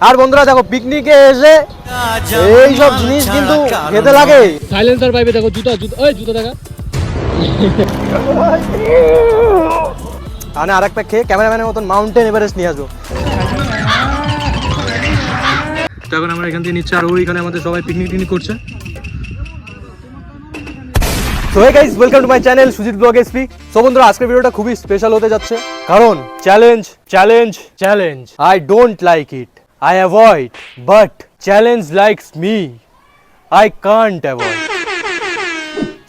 আর বন্ধুরা দেখো পিকনিকে এসে এই সব জিনিস কিন্তু খেতে লাগে। সাইলেন্সার পাইবে দেখো, জুতা জুতা, ওই জুতা দেখা। আর আরেকটা খেয়ে ক্যামেরাম্যানের মতন মাউন্টেন এভারেস্ট নিয়ে আসবো। এখন আমরা এখান থেকে নিচ্ছি আর ওইখানে আমাদের সবাই পিকনিক করছে। So hey guys, welcome to my channel Sujit vlog SP. সো বন্ধুরা আজকের ভিডিওটা খুবই স্পেশাল হতে যাচ্ছে, কারণ challenge challenge challenge I don't like it, I avoid, but challenge likes me, I can't avoid.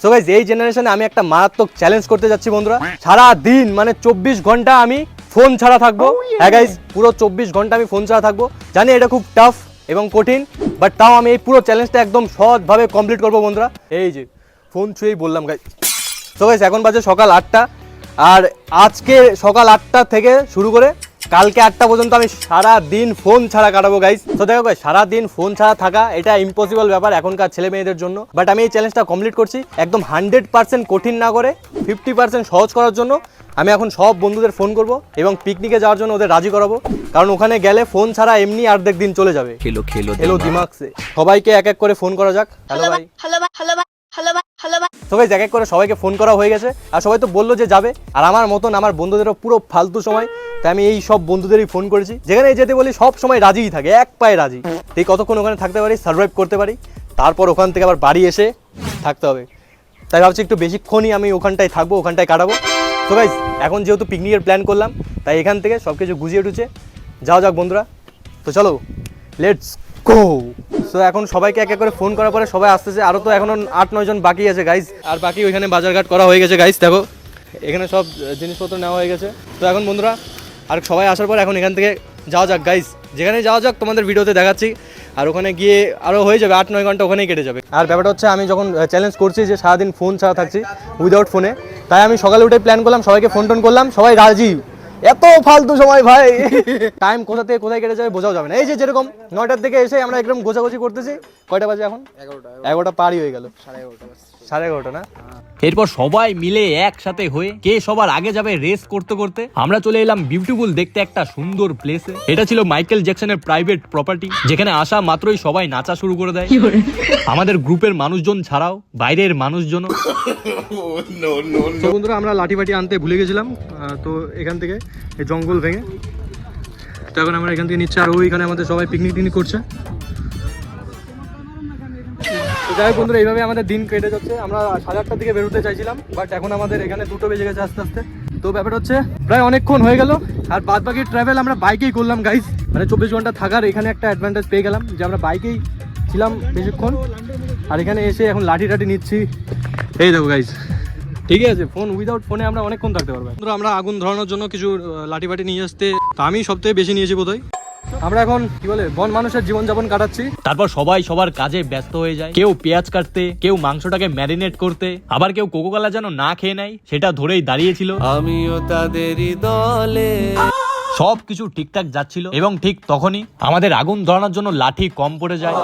So guys, এই জেনারেশনে আমি একটা মারাত্মক চ্যালেঞ্জ করতে যাচ্ছি বন্ধুরা। সারা দিন মানে 24 ঘন্টা আমি ফোন ছাড়া থাকবো। হ্যাঁ গাইস, পুরো 24 ঘন্টা আমি ফোন ছাড়া থাকবো। জানি এটা খুব টাফ এবং কঠিন, বাট তাও আমি এই পুরো চ্যালেঞ্জটা একদম সৎভাবে কমপ্লিট করবো বন্ধুরা। এই যে ফোন ছুঁয়েই বললাম গাইস। সো গাইস, এখন বাজে সকাল 8টা, আর আজকে সকাল 8টা থেকে শুরু করে কালকে 8টা পর্যন্ত আমি সারা দিন ফোন ছাড়া কাটাবো গাইস। তো দেখো গাইস, সারা দিন ফোন ছাড়া থাকা এটা ইম্পসিবল ব্যাপার এখনকার ছেলে মেয়েদের জন্য, বাট আমি এই চ্যালেঞ্জটা কমপ্লিট করছি একদম 100% কঠিন না করে 50% সহজ করার জন্য। আমি এখন সব বন্ধুদের ফোন করব এবং পিকনিকে যাওয়ার জন্য ওদের রাজি করাবো, কারণ ওখানে গেলে ফোন ছাড়া এমনি অর্ধেক দিন চলে যাবে। খেলো দিমাগ সে। সবাইকে এক এক করে ফোন করা যাক। হ্যালো ভাই, হ্যালো ভাই, হ্যালো ভাই, হ্যালো ভাই, হ্যালো ভাই। তো গাইস, এক এক করে সবাইকে ফোন করা হয়ে গেছে, আর সবাই তো বললো যে যাবে। আর আমার মতন আমার বন্ধুদেরও পুরো ফালতু সময়, তাই আমি এই সব বন্ধুদেরই ফোন করেছি। যেখানে যেতে বলি সব সময় রাজিই থাকে, এক পায়ে রাজি। এই কতক্ষণ ওখানে থাকতে পারি, সার্ভাইভ করতে পারি, তারপর ওখান থেকে আবার বাড়ি এসে থাকতে হবে। তাই ভাবছি একটু বেশিক্ষণই আমি ওখানটায় থাকবো, ওখানটায় কাটাবো। তো গাইস, এখন যেহেতু পিকনিকের প্ল্যান করলাম, তাই এখান থেকে সব কিছু গুছিয়ে টুছে যাওয়া যাক বন্ধুরা। তো চলো, লেটস গো। সো এখন সবাইকে এক এক করে ফোন করার পরে সবাই আসতেছে। আরও তো এখনো 8-9 জন বাকি আছে গাইস, আর বাকি ওইখানে বাজারঘাট করা হয়ে গেছে গাইস। দেখো এখানে সব জিনিসপত্র নেওয়া হয়ে গেছে। তো এখন বন্ধুরা আর সবাই আসার পর এখন এখান থেকে যাওয়া যাক গাইস, যেখানে যাওয়া যাক তোমাদের ভিডিওতে দেখাচ্ছি। আর ওখানে গিয়ে আরও হয়ে যাবে 8-9 ঘন্টা ওখানেই কেটে যাবে। আর ব্যাপারটা হচ্ছে, আমি যখন চ্যালেঞ্জ করছি যে সারাদিন ফোন ছাড়া থাকছি উইদাউট ফোনে, তাই আমি সকালে উঠে প্ল্যান করলাম, সবাইকে ফোন টোন করলাম, সবাই রাজি। এত ফালতু সময় ভাই, টাইম কোথা থেকে কোথায় কেটে যাবে বোঝাও যাবে না। এই যে যেরকম 9টার দিকে এসে আমরা একদম গোছাগুছি করতেছি, কয়টা বাজে এখন? 11টা পারই হয়ে গেল, 11:30 না? এরপর সবাই মিলে একসাথে হয়ে কে সবার আগে যাবে রেস করতে করতে আমরা চলে এলাম বিউটিফুল দেখতে একটা সুন্দর প্লেসে। এটা ছিল মাইকেল জ্যাকসনের প্রাইভেট প্রপার্টি, যেখানে আসা মাত্রই সবাই নাচা শুরু করে দেয়, আমাদের গ্রুপের মানুষজন ছাড়াও বাইরের মানুষজন। তো বন্ধুরা, আমরা লাঠি বাটি আনতে ভুলে গেছিলাম, তো এখান থেকে এই জঙ্গল ভেঙে তো এখন আমরা এখান থেকে নিচ্ছি, আর ওইখানে আমাদের সবাই পিকনিক করছে। তো যাই হোক বন্ধুরা, এইভাবে আমাদের দিন কেটে যাচ্ছে। আমরা 8:30টার দিকে বেরোতে চাইছিলাম, বাট এখন আমাদের এখানে 2টো বেজে গেছে আস্তে আস্তে। তো ব্যাপার হচ্ছে প্রায় অনেকক্ষণ হয়ে গেল, আর বাদ বাকি ট্রাভেল আমরা বাইকেই করলাম গাইস। মানে 24 ঘন্টা থাকার এখানে একটা অ্যাডভান্টেজ পেয়ে গেলাম যে আমরা বাইকেই ছিলাম বেশিক্ষণ। আর এখানে এসে এখন লাঠি টাঠি নিচ্ছি। এই দেখো গাইস, ঠিক আছে, ফোন উইদাউট ফোনে আমরা অনেকক্ষণ থাকতে পারবো। আমরা আগুন ধরানোর জন্য কিছু লাঠি বাটি নিয়ে আসতে, তা আমি সবথেকে বেশি নিয়েছি বোধহয়। আমরা এখন কি বলে বন মানুষের জীবনযাপন কাটাচ্ছি। তারপর সবাই সবার কাজে ব্যস্ত হয়ে যায়, কেউ পেঁয়াজ কাটতে, কেউ মাংসটাকে ম্যারিনেট করতে, আবার কেউ কোকোকোলা যেন না খেয়ে নেয় সেটা ধরেই দাঁড়িয়েছিল। আমিও তাদেরই দলে। সবকিছু ঠিকঠাক যাচ্ছিল এবং ঠিক তখনই আমাদের আগুন ধরানোর জন্য লাঠি কম পড়ে যায়।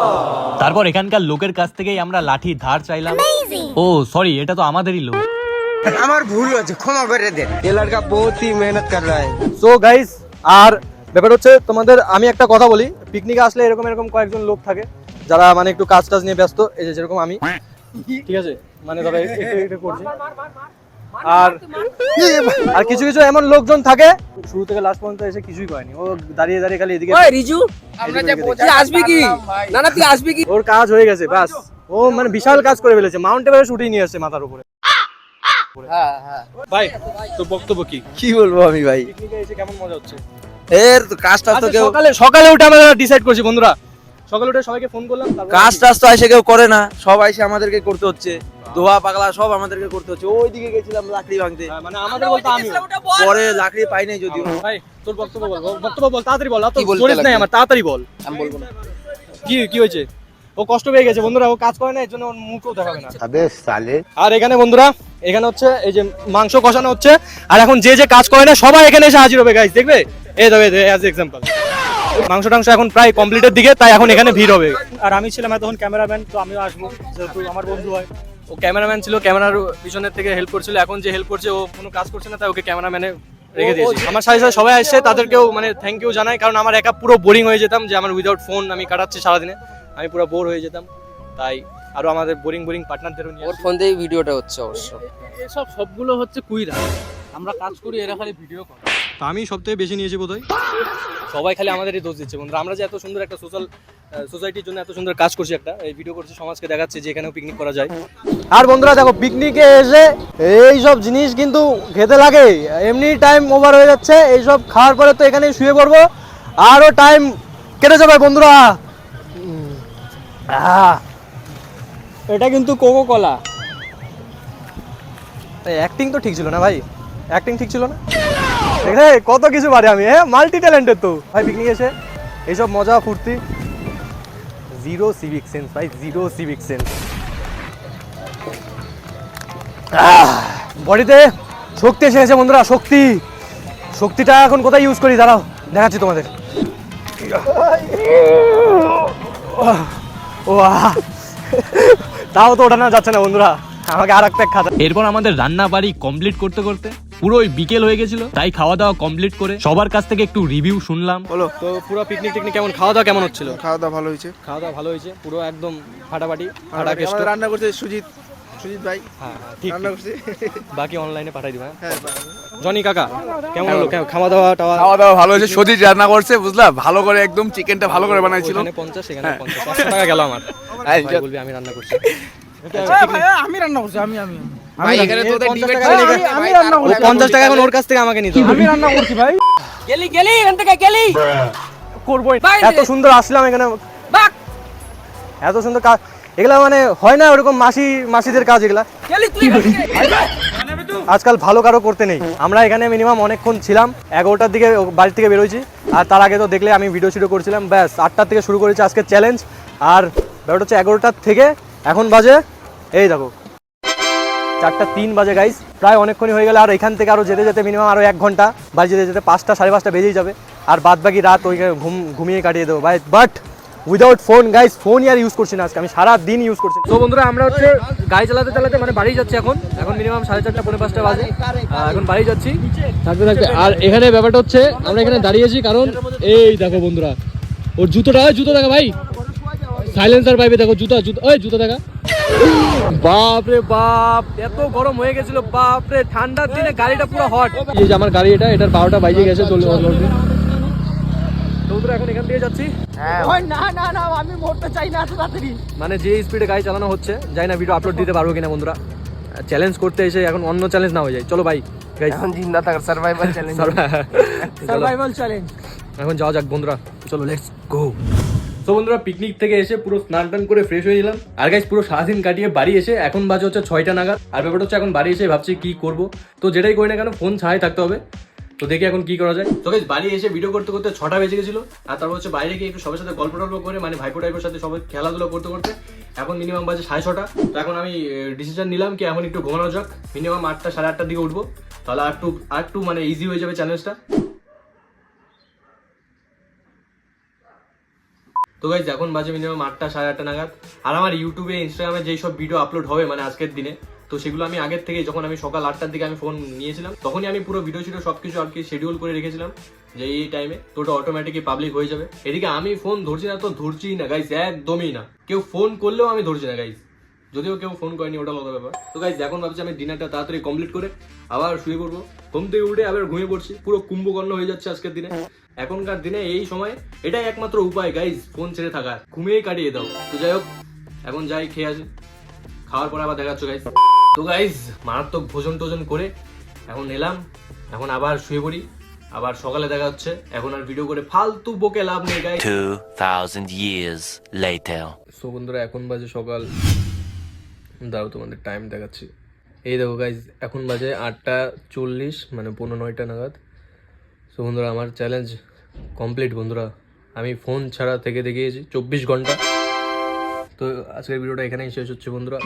তারপর এখানকার লোকের কাছ থেকেই আমরা লাঠি ধার চাইলাম। ও সরি, এটা তো আমাদেরই লোক। আমার ভুল হয়েছে, ক্ষমা করে দেন। ये लड़का बहुत ही मेहनत कर रहा है। সো গাইস, আর ব্যাপার হচ্ছে তোমাদের আমি একটা কথা বলি, পিকনিকে আসলে এরকম এরকম কয়েকজন লোক থাকে যারা মানে একটু কাজ টাজ নিয়ে ব্যস্ত। এই যে যেরকম আমি, ঠিক আছে, মানে ধরো এটা করছি। আর কিছু কিছু এমন লোকজন থাকে শুরু থেকে লাস্ট পর্যন্ত এসে কিছুই করেনি, ও দাঁড়িয়ে দাঁড়িয়ে খালি এদিকে। ওই রিজু, আমরা যে বলছি আসবি কি? না না, তুই আসবি কি? ওর কাজ হয়ে গেছে বাস, ও মানে বিশাল কাজ করে ফেলেছে, মাউন্ট এভারেস্ট উঠিয়ে নিয়ে আসছে মাথার উপরে। হ্যাঁ হ্যাঁ, ভাই তো বক্তব্য কি বলবো আমি ভাই? পিকনিকে এসে কেমন মজা হচ্ছে? এর তো কাজটা তো কেউ সকালে উঠে আমরা ডিসাইড করছি বন্ধুরা, সকালে উঠে সবাইকে ফোন করলাম। কাজটা তো এসে কেউ করে না, সবাই এসে আমাদেরকে করতে হচ্ছে, দোয়া পাগলা সব আমাদেরকে করতে হচ্ছে। ওইদিকে গেছিলাম লাকড়ি ভাঙতে, মানে আমাদের বলতে আমি পরে লাকড়ি পাই নাই যদিও। ভাই তোর বক্তব্য বল, বক্তব্য বল, তাড়াতাড়ি বল, তো জোরেস নাই আমার, তাড়াতাড়ি বল। আমি বলবো না। কি হয়েছে? ও কষ্ট পেয়ে গেছে বন্ধুরা, ও কাজ করে না, এর জন্য ওর মুখও দেখাবে না। আবে সালে। আর এখানে বন্ধুরা, এখানে হচ্ছে এই যে মাংস কষানো হচ্ছে, আর এখন যে যে কাজ করে না সবাই এখানে এসে হাজির হবে গাইস, দেখবে। এই দেখবে অ্যাজ এক্সাম্পল মাংস টাংস এখন প্রায় কমপ্লিটের দিকে, তাই এখন এখানে ভিড় হবে। আর আমি ছিলাম তখন ক্যামেরাম্যান, তো আমিও আসবো যেহেতু আমার বন্ধু হয়। ও ক্যামেরাম্যান ছিল, ক্যামেরার পিছনের থেকে হেল্প করছিল। এখন যে হেল্প করছে ও কোনো কাজ করছে না, তাই ওকে ক্যামেরাম্যানে রেখে দিয়েছি। আমার সাথে সাথে সবাই আসছে, তাদেরকেও মানে থ্যাংক ইউ জানাই, কারণ আমার একা পুরো বোরিং হয়ে যেতাম, যে আমার উইদাউট ফোন আমি কাটাচ্ছি সারাদিনে, আমি পুরো বোর হয়ে যেতাম। তাই আরো আমাদের বোরিং পার্টনারদেরও নিয়ে ওর ফোন দিয়েই ভিডিওটা হচ্ছে অবশ্য। এসব সবগুলো হচ্ছে কুইরা, আমরা কাজ করি, এরা খালি ভিডিও করে। তা আমি সবথেকে বেশি নিয়েছি বোধহয়। সবাই খালি আমাদেরই দোষ দিচ্ছে বন্ধুরা। আমরা যে এত সুন্দর একটা সোসাইটির জন্য এত সুন্দর কাজ করছি, একটা এই ভিডিও করছি, সমাজকে দেখাচ্ছি যে এখানেও পিকনিক করা যায়। আর বন্ধুরা দেখো, পিকনিকে এসে এই সব জিনিস কিন্তু খেতে লাগে, এমনি টাইম ওভার হয়ে যাচ্ছে। এই সব খাওয়ার পরে তো এখানেই শুয়ে পড়বো, আরও টাইম কেটে যাবে বন্ধুরা। এটা কিন্তু কোকো কলা। অ্যাক্টিং তো ঠিক ছিল না ভাই, অ্যাক্টিং ঠিক ছিল না। দেখে কত কিছু পারি আমি, হ্যাঁ মাল্টি ট্যালেন্টেড তো ভাই। পিকনিক এসে এইসব মজা ফুর্তি, জিরো সিভিক সেন্স ভাই, জিরো সিভিক সেন্স। বডিতে শক্তি এসে গেছে বন্ধুরা, শক্তিটা এখন কোথায় ইউজ করি দাঁড়াও দেখাচ্ছি তোমাদের। ও তাও তো ওঠানো যাচ্ছে না বন্ধুরা, আমাকে আর একটা খাতা। এরপর আমাদের রান্না বাড়ি কমপ্লিট করতে করতে পুরোই বিকেল হয়ে গেছিল, তাই খাওয়া দাওয়া কমপ্লিট করে সবার কাছ থেকে একটু রিভিউ শুনলাম। বলো তো পুরো পিকনিক টিকনিক কেমন, খাওয়া দাওয়া কেমন হচ্ছিল? খাওয়া দাওয়া ভালো হয়েছে। খাওয়া দাওয়া ভালো হয়েছে, পুরো একদম ফাটাফাটি ফাটা কেষ্ট। আমাদের রান্না করছে সুজিত ভাই, হ্যাঁ ঠিক রান্না ঠিক। করছে। বাকি অনলাইনে পাঠাই দিবা। হ্যাঁ, জনি কাকা কেমন হলো, খাওয়া দাওয়া টাওয়া? খাওয়া দাওয়া ভালো হয়েছে, সুজিত রান্না করছে বুঝলা, ভালো করে একদম চিকেনটা ভালো করে বানাইছিল। এখানে 50 এখানে 50 500 টাকা গেল আমার। ভাই বলবি আমি রান্না করছি। আমি রান্না করছি, আমি ভাই এখানে তোদের 50 ডিবেট টাকা নিয়ে আমি রান্না ও 50 টাকা এখন ওর কাছ থেকে আমাকে নিতে হবে। আমি রান্না করছি ভাই। গেলি এখান থেকে গেলি। করবই। ভাই, এত সুন্দর আসলাম এখানে, বাক এত সুন্দর কাজ, এগুলা মানে হয় না ওরকম মাসিদের কাজ এগুলা। গেলি তুই এখান থেকে। আজকাল ভালো কারো করতে নেই। আমরা এখানে মিনিমাম অনেকক্ষণ ছিলাম, 11টার দিকে বাড়ি থেকে বেরোইছি। আর তার আগে তো দেখলে আমি ভিডিও করছিলাম, ব্যাস 8টার থেকে শুরু করেছি আজকে চ্যালেঞ্জ। আর ব্যাপারটা হচ্ছে 11টার থেকে এখন বাজে এই দেখো 4:03 বাজে গাইস, প্রায় অনেকক্ষণই হয়ে গেল। আর এখান থেকে আরও যেতে যেতে মিনিমাম আরও 1 ঘন্টা, বাড়ি যেতে যেতে 5টা 5:30 বেজেই যাবে। আর বাদ বাকি রাত ওইখানে ঘুমিয়ে কাটিয়ে দেবো ভাই। বাট উইদাউট ফোন গাইস, ফোনই আর ইউজ করছি না আজকে, আমি সারা দিন ইউজ করছি। তো বন্ধুরা আমরা হচ্ছে গাড়ি চালাতে মানে বাড়ি যাচ্ছি এখন মিনিমাম 4:30 পৌনে 5টা বাজে, এখন বাড়ি যাচ্ছি থাকতে থাকতে। আর এখানে ব্যাপারটা হচ্ছে আমরা এখানে দাঁড়িয়েছি কারণ এই দেখো বন্ধুরা, ওর জুতো দেখা ভাই, সাইলেন্সার পাইবে দেখো, জুতো দেখা। বাপ রে বাপ, এত গরম হয়ে গেছিল বাপ রে, ঠান্ডার দিনে গাড়িটা পুরো হট। এই যে আমার গাড়ি এটার 12টা বাজে গেছে, চলবে বন্ধুরা। এখন এখান থেকে যাচ্ছি, না আমি মরতে চাই না এত তাড়াতাড়ি। মানে যে স্পিডে গাড়ি চালানো হচ্ছে, জানি না ভিডিও আপলোড দিতে পারবো কিনা বন্ধুরা। চ্যালেঞ্জ করতে এসে এখন অন্য চ্যালেঞ্জ না হয়ে যায়। চলো ভাই গাইস, এখন জিন্দা থাকার সার্ভাইভাল চ্যালেঞ্জ। Survival challenge. এখন যাওয়া যাক বন্ধুরা, চলো লেটস গো। তো বন্ধুরা পিকনিক থেকে এসে পুরো স্নান টান করে ফ্রেশ হয়ে নিলাম। আর গাইস পুরো সারাদিন কাটিয়ে বাড়ি এসে এখন বাজে হচ্ছে 6টা নাগাদ। আর ব্যাপারটা হচ্ছে এখন বাড়ি এসে ভাবছি কি করব, তো যেটাই করি না কেন ফোন ছাড়াই থাকতে হবে। তো দেখি এখন কি করা যায়। তো গাইস বাড়ি এসে ভিডিও করতে 6টা বেজে গেছিল। আর তারপর হচ্ছে বাইরে গিয়ে একটু সবার সাথে গল্প টল্প করে, মানে ভাইপো টাইপের সাথে সবাই খেলাধুলা করতে এখন মিনিমাম বাজে 6:30। তো এখন আমি ডিসিশন নিলাম কি এখন একটু ঘুমানো যাক, মিনিমাম 8টা 8:30 দিকে উঠবো, তাহলে আর একটু মানে ইজি হয়ে যাবে চ্যালেঞ্জটা। তো গাইজ এখন বাজে মিনিমাম 8টা 8:30 নাগাদ। আর আমার ইউটিউবে ইনস্টাগ্রামে যেই সব ভিডিও আপলোড হবে মানে আজকের দিনে, তো সেগুলো আমি আগের থেকে, যখন আমি সকাল 8টার দিকে আমি ফোন নিয়েছিলাম, তখনই আমি পুরো ভিডিও সবকিছু আর কি শিডিউল করে রেখেছিলাম যে এই টাইমে তো ওটা অটোমেটিকলি পাবলিক হয়ে যাবে। এদিকে আমি ফোন ধরছি না, তো ধরছিই না গাইজ, একদমই না। কেউ ফোন করলেও আমি ধরছি না গাইজ, যদিও কেউ ফোন করেনি, ওটা আলাদা ব্যাপার। তো গাইজ এখন ভাবছি আমি ডিনারটা তাড়াতাড়ি কমপ্লিট করে আবার শুয়ে পড়বো। ঘুম থেকে উঠে আবার ঘুমিয়ে পড়ছি, পুরো কুম্ভকর্ণ হয়ে যাচ্ছে আজকের দিনে। এখনকার দিনে এই সময় এটাই একমাত্র উপায় গাইজ, ফোন ছেড়ে থাকার, ঘুমিয়েই কাটিয়ে দাও। তো যাই হোক এখন যাই খেয়ে আসি, খাওয়ার পরে আবার দেখাচ্ছ গাইজ। তো গাইজ মারাত্মক ভোজন টোজন করে এখন এলাম, এখন আবার শুয়ে পড়ি, আবার সকালে দেখা হচ্ছে। এখন আর ভিডিও করে ফালতু বকে লাভ নেই গাইজ। 2000 years later. সো বন্ধুরা এখন বাজে সকাল, দাও তোমাদের টাইম দেখাচ্ছি। এই দেখো গাইজ এখন বাজে 8:40, মানে 8:45 নাগাদ। সো বন্ধুরা আমার চ্যালেঞ্জ কমপ্লিট বন্ধুরা, আমি ফোন ছাড়া থেকে দেখিয়েছি 24 ঘন্টা। তো আজকের ভিডিওটা এখানেই শেষ হচ্ছে বন্ধুরা।